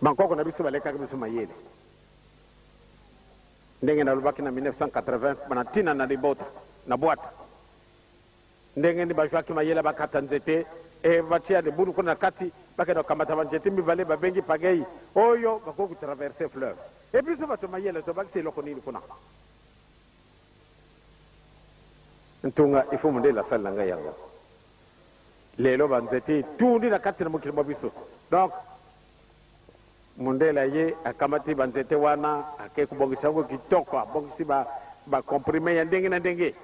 Bangkok na biso baleka biso mayele ndenge na lubaki na 1980 bana tina na libota na boîte ndenge ni bajwaki mayele bakata nzete batia de bulu kuna kati bakenda kamata banjete mibale babengi pagei oyo bakoku traverser fleuve et puis ça va te mayele to bakisi loko nini kuna ntunga ifo munde la sala nga yango lelo banzete tundi na kati na mukili mabiso donc mundela ye akamati banzete wana ake kubongisa ngo kitoko abongisi ba comprime ya ndenge na ndenge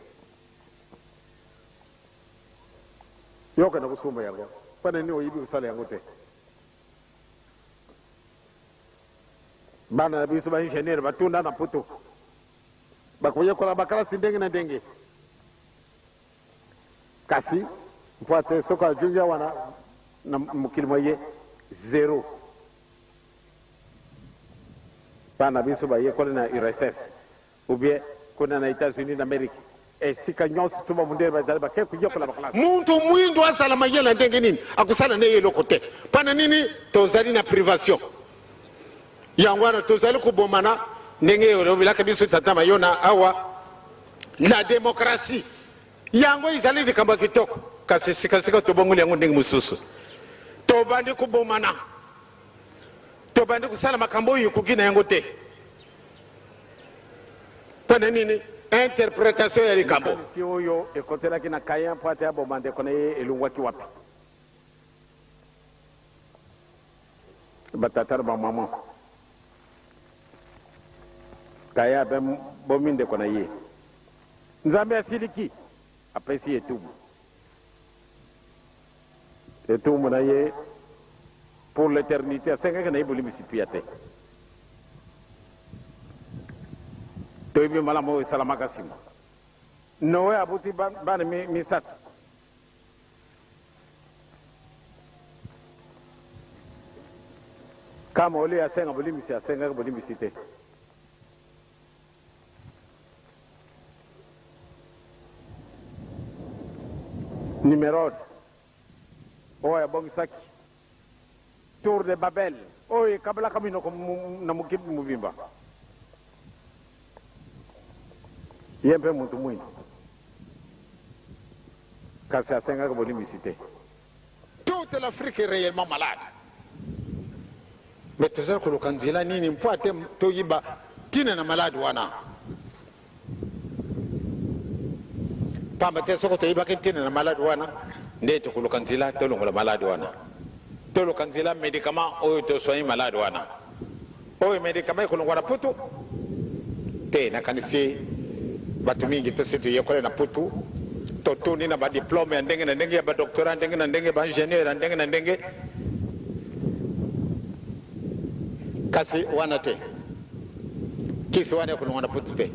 yoka na kusumba yango pana ni oyibi kusala yango te bana biso ba engineer batunda na puto bakoye kola bakala ndenge na ndenge kasi mpoate soka junja wana na mukili moye zero bana biso ba yekole na URSS ou bien kuna na États-Unis d'Amérique et sika nyonso tuma mundere bazali ba keku yokola ba classe muntu mwindo asala mayela ndenge nini akusala ne yelo kote pana nini tozali na privation yangwana tozali kubomana ndenge yelo bilaka biso tatama yona awa la démocratie yango izali likamba kitoko kasi sika tobongoli yango ndenge mususu tobandi kubomana tobandi kusala makambo yukugina yango te pana nini interprétation ya likambo si oyo ekotela kina kayan pate abo mande kone elungwa ki wapi batatar ba mama kaya bem bominde kona ye nzambe asiliki apesi etumu na ye pour l'éternité asenga kana ibuli misipiate toibi mala mo salama kasimo nowe abuti bana misat kama ole asenga buli misi asenga buli misite numéro oya bongisaki tour de Babel oye kabla kamino ko na mukib mubimba yempe muntu mwini kasi asenga ko boli misite toute l'Afrique est réellement malade mais tozala ko lokanzila nini mpwate to yiba tina na malade wana pamba te soko to yiba tina na malade wana ndete ko lokanzila to longola malade wana to lokanzila médicament oyo to soigner malade wana oyo médicament ko longola putu te na kanisi batu mingi to situ yekole na putu to tuni na ba diplôme ya ndenge na ndenge ya ba doctorat ndenge na ndenge ba ingénieur na ndenge na ndenge kasi wana te kisi wana ko longola putu te